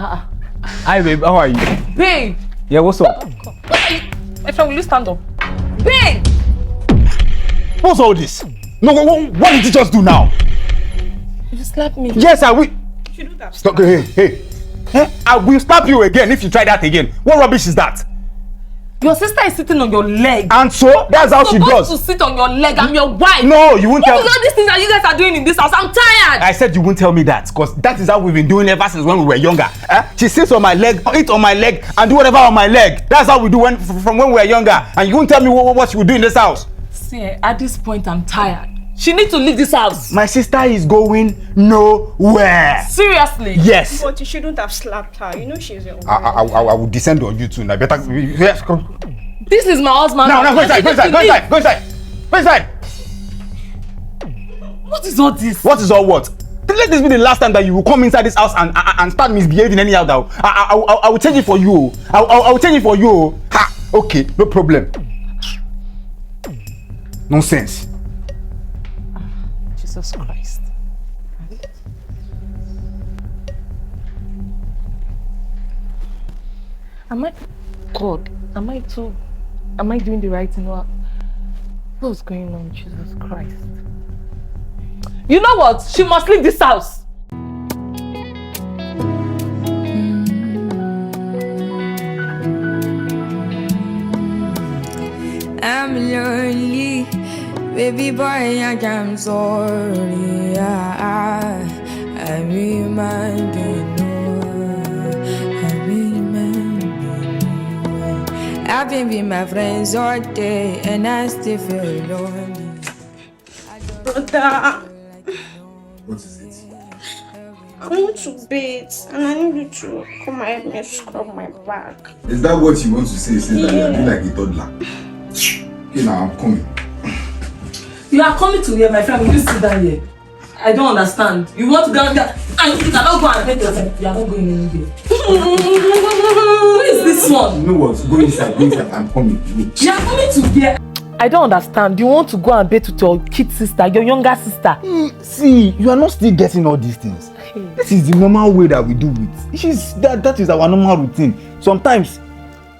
Hi, babe. How are you? Babe! Yeah, what's up? What are you? My friend, will you stand up? Babe! What's all this? No, what did you just do now? You slapped me. Yes, I will. You shouldn't have slapped. Hey. I will slap you again if you try that again. What rubbish is that? Your sister is sitting on your leg. And so, that's how she supposed does. to sit on your leg. I'm your wife. No, you won't tell What is all these things that you guys are doing in this house? I'm tired. I said you won't tell me that, because that is how we've been doing ever since when we were younger. She sits on my leg, eat on my leg, and do whatever on my leg. That's how we do from when we were younger. And you won't tell me what she will do in this house. See, at this point, I'm tired. She needs to leave this house. My sister is going nowhere. Seriously? Yes. But you shouldn't have slapped her. You know she's your wife. I will descend on you too. Now, better. Yes, come. This is my husband. Now, go inside. What is all this? What is all what? Let this be the last time that you will come inside this house and start misbehaving anyhow. Now, I will change it for you. I will change it for you. Ha. Okay, no problem. Nonsense. Jesus Christ. Am I doing the right thing? What's going on? Jesus Christ. You know what? She must leave this house. I'm lonely, baby boy, I am sorry. I'm reminding I've been with my friends all day and I still feel lonely. Brother, What is it? I want to bathe and I need you to come and help me scrub my back. Is that what you want to say? Since that you're being like a toddler. Okay, now I'm coming. You are coming to here, my friend. Will you sit down here? I don't understand. You want to go and you cannot go and help yourself. You are not going anywhere. Who is this one? You know what? Go inside, I'm coming. You are coming to here. I don't understand. You want to go and bathe with your kid sister, your younger sister. See, you are not still getting all these things. This is the normal way that we do it. That is our normal routine. Sometimes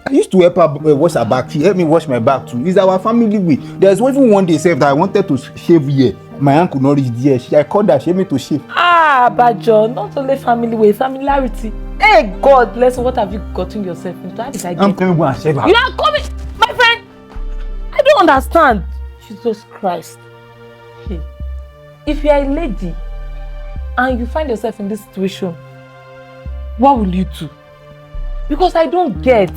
I used to help her wash her back. She helped me wash my back too. It's our family way. There's even one day that I wanted to shave here. My aunt could not reach there. I called her. She helped me to shave. Bajo, not only family way, familiarity. Hey God, bless. What have you gotten yourself into? How did I get? I'm coming to go and shave her. You are coming, my friend. I don't understand. Jesus Christ. Hey, if you are a lady and you find yourself in this situation, what will you do? Because I don't get.